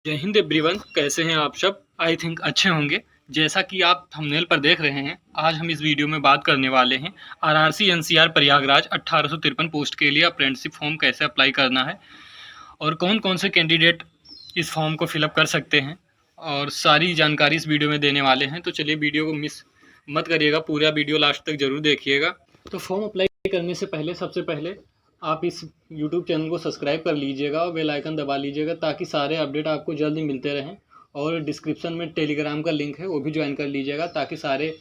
जय हिंद एवरीवन, कैसे हैं आप सब। आई थिंक अच्छे होंगे। जैसा कि आप थंबनेल पर देख रहे हैं, आज हम इस वीडियो में बात करने वाले हैं आरआरसी एनसीआर प्रयागराज 1853 पोस्ट के लिए अप्रेंटिसशिप फॉर्म कैसे अप्लाई करना है और कौन कौन से कैंडिडेट इस फॉर्म को फिलअप कर सकते हैं, और सारी जानकारी इस वीडियो में देने वाले हैं। तो चलिए वीडियो को मिस मत करिएगा, पूरा वीडियो लास्ट तक जरूर देखिएगा। तो फॉर्म अप्लाई करने से पहले सबसे पहले आप इस YouTube चैनल को सब्सक्राइब कर लीजिएगा और बेल आइकन दबा लीजिएगा, ताकि सारे अपडेट आपको जल्द ही मिलते रहें। और डिस्क्रिप्शन में टेलीग्राम का लिंक है, वो भी ज्वाइन कर लीजिएगा, ताकि सारे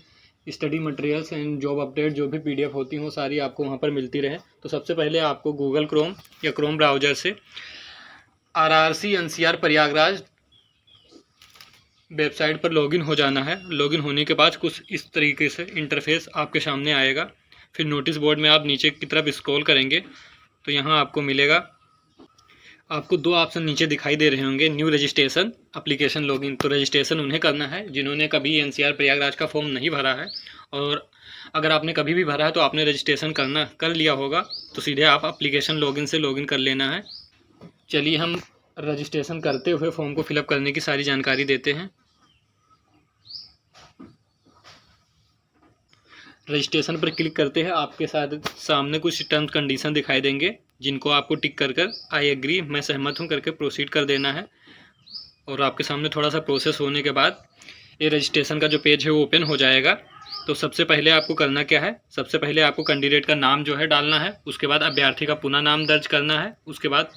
study materials and job update जो भी PDF होती हैं वो सारी आपको वहाँ पर मिलती रहे। तो सबसे पहले आपको गूगल क्रोम या क्रोम ब्राउज़र से आरआरसी एनसीआर प्रयागराज वेबसाइट पर लॉगिन हो जाना है। लॉगिन होने के बाद कुछ इस तरीके से इंटरफेस आपके सामने आएगा। फिर नोटिस बोर्ड में आप नीचे की तरफ स्क्रॉल करेंगे तो यहाँ आपको मिलेगा, आपको दो ऑप्शन नीचे दिखाई दे रहे होंगे, न्यू रजिस्ट्रेशन, एप्लीकेशन लॉगिन। तो रजिस्ट्रेशन उन्हें करना है जिन्होंने कभी एनसीआर प्रयागराज का फॉर्म नहीं भरा है, और अगर आपने कभी भी भरा है तो आपने रजिस्ट्रेशन कर लिया होगा, तो सीधे आप एप्लीकेशन लॉगिन से लॉगिन कर लेना है। चलिए हम रजिस्ट्रेशन करते हुए फॉर्म को फिलअप करने की सारी जानकारी देते हैं। रजिस्ट्रेशन पर क्लिक करते हैं, आपके साथ सामने कुछ टर्म्स कंडीशन दिखाई देंगे, जिनको आपको टिक कर आई एग्री, मैं सहमत हूँ करके प्रोसीड कर देना है। और आपके सामने थोड़ा सा प्रोसेस होने के बाद ये रजिस्ट्रेशन का जो पेज है वो ओपन हो जाएगा। तो सबसे पहले आपको करना क्या है, सबसे पहले आपको कैंडिडेट का नाम जो है डालना है, उसके बाद अभ्यर्थी का पुनः नाम दर्ज करना है, उसके बाद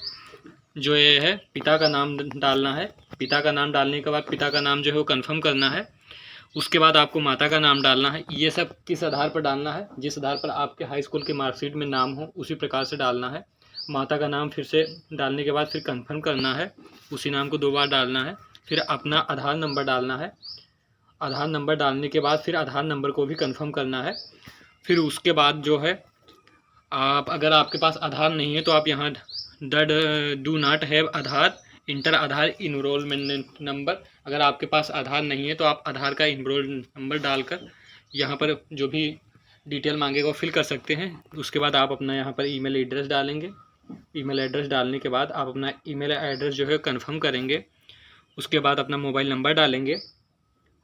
जो ये है पिता का नाम डालना है। पिता का नाम डालने के बाद पिता का नाम जो है वो कन्फर्म करना है। उसके बाद आपको माता का नाम डालना है। ये सब किस आधार पर डालना है, जिस आधार पर आपके हाई स्कूल के मार्कशीट में नाम हो उसी प्रकार से डालना है। माता का नाम फिर से डालने के बाद फिर कंफर्म करना है, उसी नाम को 2 बार डालना है। फिर अपना आधार नंबर डालना है। आधार नंबर डालने के बाद फिर आधार नंबर को भी कंफर्म करना है। फिर उसके बाद जो है आप, अगर आपके पास आधार नहीं है तो आप यहाँ do not have Aadhaar, enter Aadhaar enrolment number. अगर आपके पास आधार नहीं है तो आप आधार का इनरोल नंबर डालकर यहाँ पर जो भी डिटेल मांगेगा वो फिल कर सकते हैं। उसके बाद आप अपना यहाँ पर ईमेल एड्रेस डालेंगे। ईमेल एड्रेस डालने के बाद आप अपना ईमेल एड्रेस जो है कंफर्म करेंगे। उसके बाद अपना मोबाइल नंबर डालेंगे।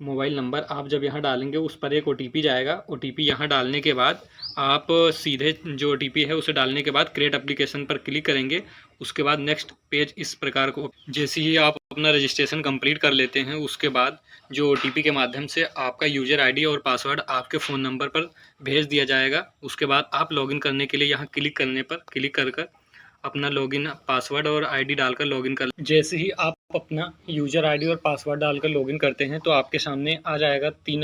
मोबाइल नंबर आप जब यहाँ डालेंगे उस पर एक OTP जाएगा। OTP यहाँ डालने के बाद आप सीधे जो OTP है उसे डालने के बाद क्रिएट एप्लीकेशन पर क्लिक करेंगे। उसके बाद नेक्स्ट पेज इस प्रकार को, जैसे ही आप अपना रजिस्ट्रेशन कंप्लीट कर लेते हैं उसके बाद जो OTP के माध्यम से आपका यूज़र ID और पासवर्ड आपके फ़ोन नंबर पर भेज दिया जाएगा। उसके बाद आप लॉगिन करने के लिए यहाँ क्लिक करने पर क्लिक कर अपना लॉगिन पासवर्ड और ID डालकर लॉगिन कर। जैसे ही आप अपना यूज़र ID और पासवर्ड डालकर लॉगिन करते हैं तो आपके सामने आ जाएगा 3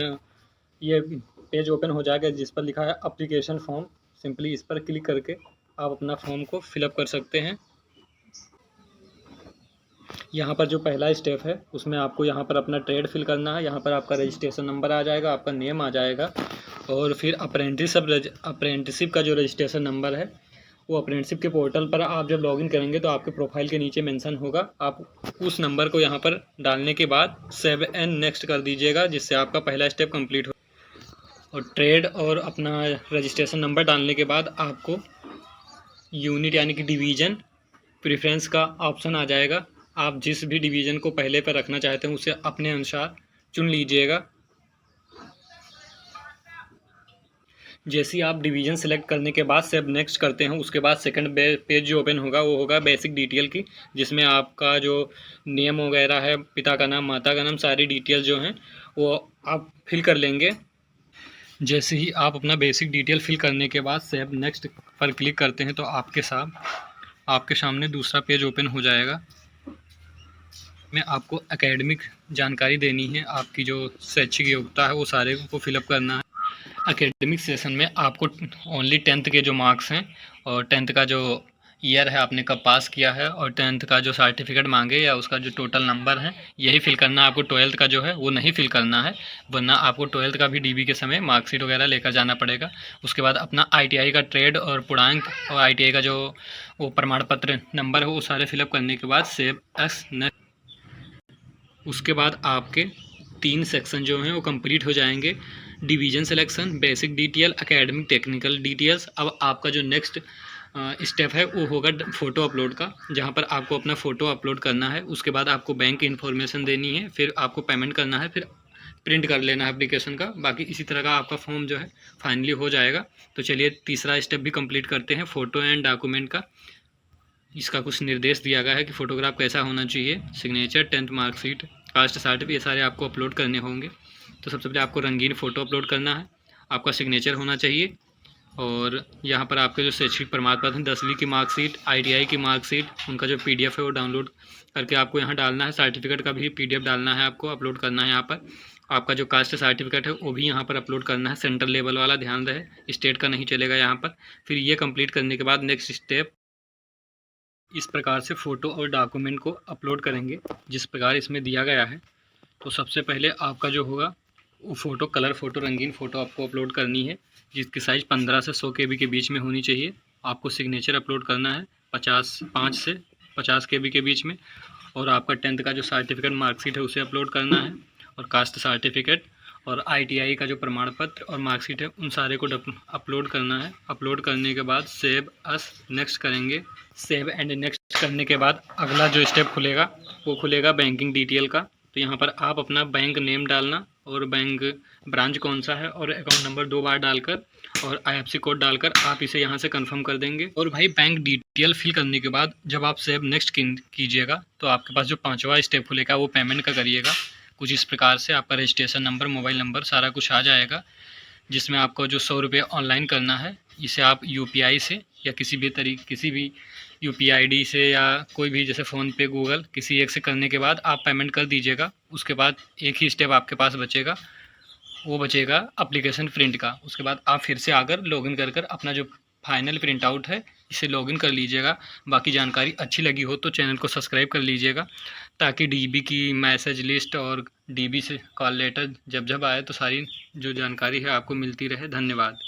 ये पेज ओपन हो जाएगा, जिस पर लिखा है एप्लीकेशन फॉर्म। सिंपली इस पर क्लिक करके आप अपना फॉर्म को फिलअप कर सकते हैं। यहाँ पर जो पहला स्टेप है उसमें आपको यहाँ पर अपना ट्रेड फिल करना है। यहाँ पर आपका रजिस्ट्रेशन नंबर आ जाएगा, आपका नेम आ जाएगा, और फिर अप्रेंटिसशिप का जो रजिस्ट्रेशन नंबर है वो अप्रेंटिसशिप के पोर्टल पर आप जब लॉगिन करेंगे तो आपके प्रोफाइल के नीचे मेंशन होगा। आप उस नंबर को यहाँ पर डालने के बाद सेव एंड नेक्स्ट कर दीजिएगा, जिससे आपका पहला स्टेप कंप्लीट हो। और ट्रेड और अपना रजिस्ट्रेशन नंबर डालने के बाद आपको यूनिट यानी कि डिवीज़न प्रेफरेंस का ऑप्शन आ जाएगा। आप जिस भी डिवीज़न को पहले पर रखना चाहते हैं उसे अपने अनुसार चुन लीजिएगा। जैसे ही आप डिवीज़न सेलेक्ट करने के बाद सेव नेक्स्ट करते हैं, उसके बाद सेकंड पेज जो ओपन होगा वो होगा बेसिक डिटेल की, जिसमें आपका जो नेम वगैरह है, पिता का नाम, माता का नाम, सारी डिटेल जो हैं वो आप फिल कर लेंगे। जैसे ही आप अपना बेसिक डिटेल फिल करने के बाद सेव नेक्स्ट पर क्लिक करते हैं तो आपके सामने दूसरा पेज ओपन हो जाएगा। में आपको एकेडमिक जानकारी देनी है, आपकी जो शैक्षिक योग्यता है वो सारे को फिलअप करना है। एकेडमिक सेशन में आपको ओनली 10th के जो मार्क्स हैं और 10th का जो ईयर है आपने कब पास किया है, और 10th का जो सर्टिफिकेट मांगे या उसका जो टोटल नंबर है यही फिल करना है। आपको 12th का जो है वो नहीं फिल करना है, वरना आपको 12th का भी DB के समय मार्कशीट वगैरह लेकर जाना पड़ेगा। उसके बाद अपना ITI का ट्रेड और पूर्णांक और ITI का जो वो प्रमाण पत्र नंबर है वो सारे फिलअप करने के बाद सेव एस नेक्स्ट। उसके बाद आपके 3 सेक्शन जो हैं वो कंप्लीट हो जाएंगे। Division selection, basic detail, academic technical details. अब आपका जो नेक्स्ट स्टेप है वो होगा फ़ोटो अपलोड का, जहाँ पर आपको अपना फ़ोटो अपलोड करना है। उसके बाद आपको बैंक इन्फॉर्मेशन देनी है, फिर आपको पेमेंट करना है, फिर प्रिंट कर लेना है एप्लीकेशन का। बाकी इसी तरह का आपका फॉर्म जो है फाइनली हो जाएगा। तो चलिए तीसरा स्टेप भी कंप्लीट करते हैं, फ़ोटो एंड डॉक्यूमेंट का। इसका कुछ निर्देश दिया गया है कि फ़ोटोग्राफ कैसा होना चाहिए, signature, 10th marksheet, caste certificate, ये सारे आपको अपलोड करने होंगे। तो सबसे पहले आपको रंगीन फ़ोटो अपलोड करना है, आपका सिग्नेचर होना चाहिए, और यहाँ पर आपके जो शैक्षिक प्रमाण पत्र हैं, 10वीं की मार्कशीट, ITI की मार्कशीट, उनका जो PDF है वो डाउनलोड करके आपको यहाँ डालना है। सर्टिफिकेट का भी PDF डालना है, आपको अपलोड करना है यहाँ पर। आपका जो कास्ट सर्टिफिकेट है वो भी यहाँ पर अपलोड करना है, सेंट्रल लेवल वाला, ध्यान रहे स्टेट का नहीं चलेगा यहाँ पर। फिर ये कंप्लीट करने के बाद नेक्स्ट स्टेप इस प्रकार से फ़ोटो और डॉक्यूमेंट को अपलोड करेंगे जिस प्रकार इसमें दिया गया है। तो सबसे पहले आपका जो होगा वो फ़ोटो, कलर फ़ोटो, रंगीन फ़ोटो आपको अपलोड करनी है, जिसकी साइज़ 15 से 100 KB के बीच में होनी चाहिए। आपको सिग्नेचर अपलोड करना है 5 से 50 KB के बीच में, और आपका 10th का जो सर्टिफिकेट मार्कशीट है उसे अपलोड करना है, और कास्ट सर्टिफिकेट और ITI का जो प्रमाण पत्र और मार्कशीट है उन सारे को अपलोड करना है। अपलोड करने के बाद सेव अस नेक्स्ट करेंगे। सेव एंड नेक्स्ट करने के बाद अगला जो स्टेप खुलेगा वो खुलेगा बैंकिंग डिटेल का। तो यहाँ पर आप अपना बैंक नेम डालना और बैंक ब्रांच कौन सा है और अकाउंट नंबर 2 बार डालकर और IFSC कोड डालकर आप इसे यहाँ से कंफर्म कर देंगे। और भाई बैंक डिटेल फिल करने के बाद जब आप सेव नेक्स्ट कीजिएगा तो आपके पास जो 5वां स्टेप खुलेगा वो पेमेंट का करिएगा। कुछ इस प्रकार से आपका रजिस्ट्रेशन नंबर, मोबाइल नंबर सारा कुछ आ जाएगा, जिसमें आपको जो 100 रुपये ऑनलाइन करना है, इसे आप UPI से या किसी भी UPI ID से या कोई भी जैसे फ़ोनपे, गूगल, किसी एक से करने के बाद आप पेमेंट कर दीजिएगा। उसके बाद एक ही स्टेप आपके पास बचेगा, वो बचेगा एप्लीकेशन प्रिंट का। उसके बाद आप फिर से आकर लॉगिन कर अपना जो फाइनल प्रिंट आउट है इसे लॉगिन कर लीजिएगा। बाकी जानकारी अच्छी लगी हो तो चैनल को सब्सक्राइब कर लीजिएगा, ताकि DB की मैसेज लिस्ट और DB से कॉल लेटर जब आए तो सारी जो जानकारी है आपको मिलती रहे। धन्यवाद।